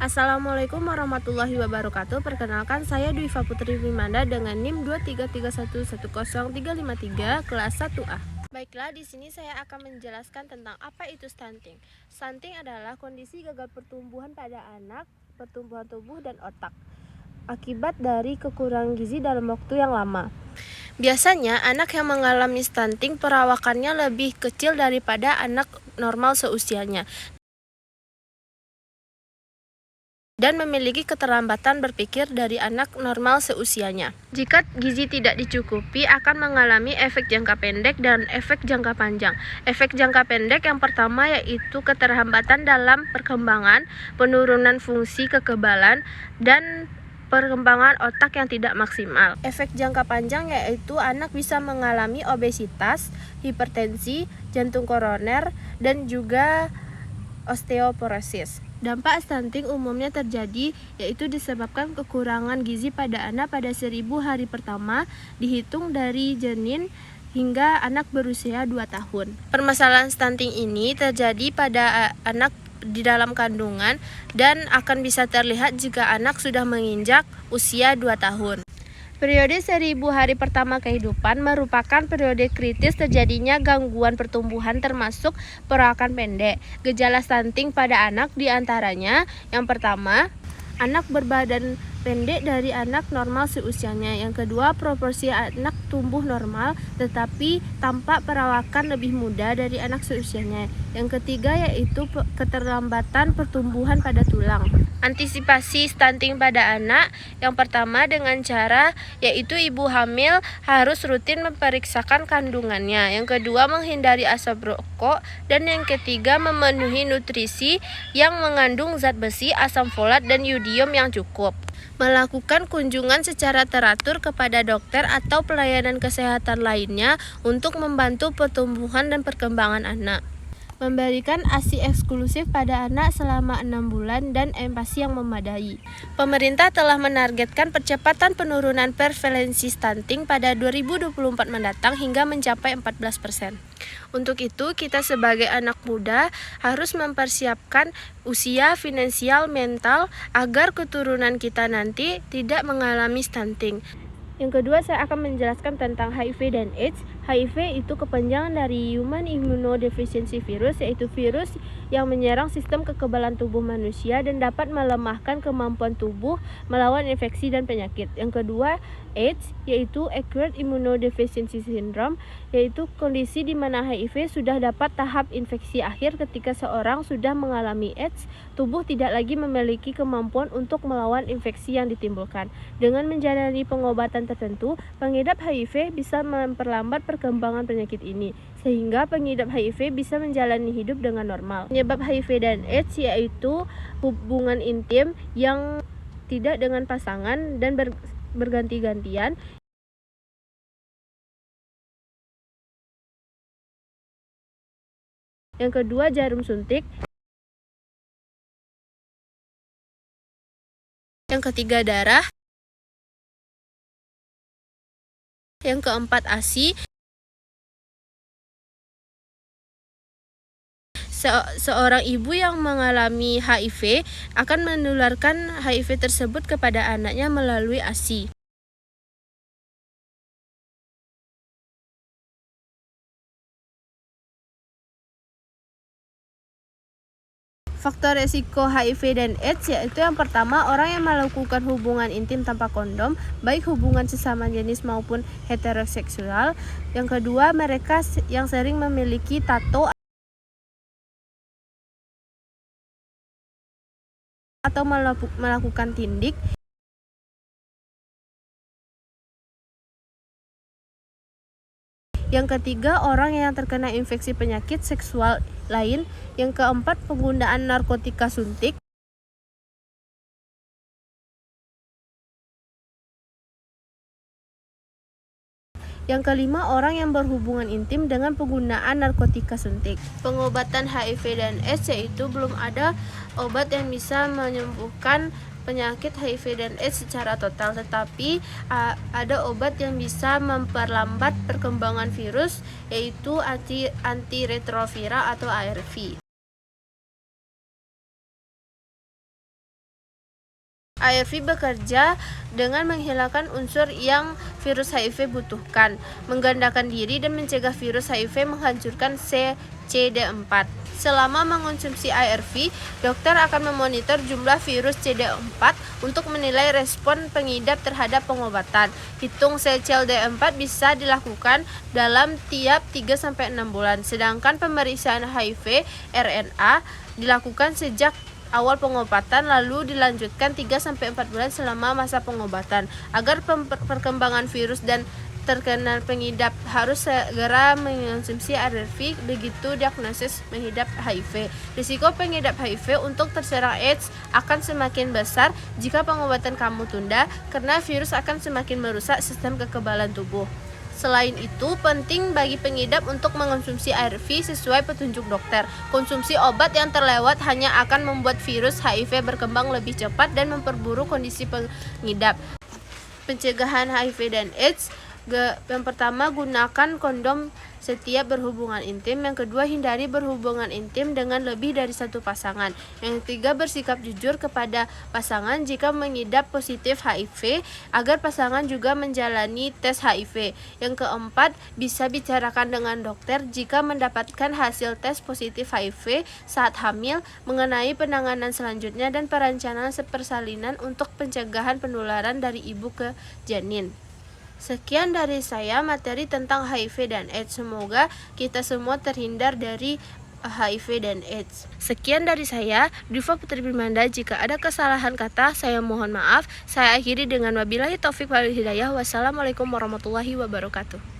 Assalamualaikum warahmatullahi wabarakatuh. Perkenalkan, saya Dwifa Putri Vimanda dengan NIM 233110353 kelas 1A. Baiklah, di sini saya akan menjelaskan tentang apa itu stunting. Stunting adalah kondisi gagal pertumbuhan pada anak, pertumbuhan tubuh dan otak akibat dari kekurangan gizi dalam waktu yang lama. Biasanya, anak yang mengalami stunting perawakannya lebih kecil daripada anak normal seusianya dan memiliki keterlambatan berpikir dari anak normal seusianya. Jika gizi tidak dicukupi, akan mengalami efek jangka pendek dan efek jangka panjang. Efek jangka pendek yang pertama yaitu keterlambatan dalam perkembangan, penurunan fungsi kekebalan, dan perkembangan otak yang tidak maksimal. Efek jangka panjang yaitu anak bisa mengalami obesitas, hipertensi, jantung koroner, dan juga osteoporosis. Dampak stunting umumnya terjadi yaitu disebabkan kekurangan gizi pada anak pada 1000 hari pertama dihitung dari janin hingga anak berusia 2 tahun. Permasalahan stunting ini terjadi pada anak di dalam kandungan dan akan bisa terlihat jika anak sudah menginjak usia 2 tahun. Periode 1000 hari pertama kehidupan merupakan periode kritis terjadinya gangguan pertumbuhan termasuk perawakan pendek. Gejala stunting pada anak diantaranya, yang pertama, anak berbadan pendek dari anak normal seusianya. Yang kedua, proporsi anak tumbuh normal tetapi tampak perawakan lebih muda dari anak seusianya. Yang ketiga yaitu keterlambatan pertumbuhan pada tulang. Antisipasi stunting pada anak, yang pertama dengan cara yaitu ibu hamil harus rutin memeriksakan kandungannya. Yang kedua, menghindari asap rokok, dan yang ketiga memenuhi nutrisi yang mengandung zat besi, asam folat, dan yodium yang cukup. Melakukan kunjungan secara teratur kepada dokter atau pelayanan kesehatan lainnya untuk membantu pertumbuhan dan perkembangan anak. Memberikan ASI eksklusif pada anak selama 6 bulan dan empasi yang memadai. Pemerintah telah menargetkan percepatan penurunan prevalensi stunting pada 2024 mendatang hingga mencapai 14%. Untuk itu, kita sebagai anak muda harus mempersiapkan usia, finansial, mental agar keturunan kita nanti tidak mengalami stunting. Yang kedua, saya akan menjelaskan tentang HIV dan AIDS. HIV itu kepanjangan dari Human Immunodeficiency Virus, yaitu virus yang menyerang sistem kekebalan tubuh manusia dan dapat melemahkan kemampuan tubuh melawan infeksi dan penyakit. Yang kedua, AIDS, yaitu Acquired Immunodeficiency Syndrome, yaitu kondisi di mana HIV sudah dapat tahap infeksi akhir. Ketika seorang sudah mengalami AIDS, tubuh tidak lagi memiliki kemampuan untuk melawan infeksi yang ditimbulkan. Dengan menjalani pengobatan tertentu, pengidap HIV bisa memperlambat perkembangan penyakit ini, sehingga pengidap HIV bisa menjalani hidup dengan normal. Penyebab HIV dan AIDS yaitu hubungan intim yang tidak dengan pasangan dan berganti-gantian. Yang kedua, jarum suntik. Yang ketiga, darah. Yang keempat, ASI. Seorang ibu yang mengalami HIV akan menularkan HIV tersebut kepada anaknya melalui ASI. Faktor resiko HIV dan AIDS yaitu yang pertama, orang yang melakukan hubungan intim tanpa kondom, baik hubungan sesama jenis maupun heteroseksual. Yang kedua, mereka yang sering memiliki tato atau melakukan tindik. Yang ketiga, orang yang terkena infeksi penyakit seksual lain. Yang keempat, penggunaan narkotika suntik. Yang kelima, orang yang berhubungan intim dengan penggunaan narkotika suntik. Pengobatan HIV dan AIDS yaitu belum ada obat yang bisa menyembuhkan penyakit HIV dan AIDS secara total, tetapi ada obat yang bisa memperlambat perkembangan virus yaitu antiretroviral atau ARV. ARV bekerja dengan menghilangkan unsur yang virus HIV butuhkan, menggandakan diri dan mencegah virus HIV menghancurkan CD4. Selama mengonsumsi ARV, dokter akan memonitor jumlah virus CD4 untuk menilai respon pengidap terhadap pengobatan. Hitung sel CD4 bisa dilakukan dalam tiap 3-6 bulan, sedangkan pemeriksaan HIV RNA dilakukan sejak awal pengobatan lalu dilanjutkan 3-4 bulan selama masa pengobatan. Agar perkembangan virus dan terkena pengidap harus segera mengonsumsi ARV begitu diagnosis mengidap HIV. Risiko pengidap HIV untuk terserang AIDS akan semakin besar jika pengobatan kamu tunda karena virus akan semakin merusak sistem kekebalan tubuh. Selain itu, penting bagi pengidap untuk mengonsumsi ARV sesuai petunjuk dokter. Konsumsi obat yang terlewat hanya akan membuat virus HIV berkembang lebih cepat dan memperburuk kondisi pengidap. Pencegahan HIV dan AIDS. Yang pertama, gunakan kondom setiap berhubungan intim. Yang kedua, hindari berhubungan intim dengan lebih dari satu pasangan. Yang ketiga, bersikap jujur kepada pasangan jika mengidap positif HIV agar pasangan juga menjalani tes HIV. Yang keempat, bisa bicarakan dengan dokter jika mendapatkan hasil tes positif HIV saat hamil mengenai penanganan selanjutnya dan perencanaan persalinan untuk pencegahan penularan dari ibu ke janin. Sekian dari saya materi tentang HIV dan AIDS. Semoga kita semua terhindar dari HIV dan AIDS. Sekian dari saya, Diva Putri Bimanda. Jika ada kesalahan kata, saya mohon maaf. Saya akhiri dengan wabillahi taufik wal hidayah. Wassalamualaikum warahmatullahi wabarakatuh.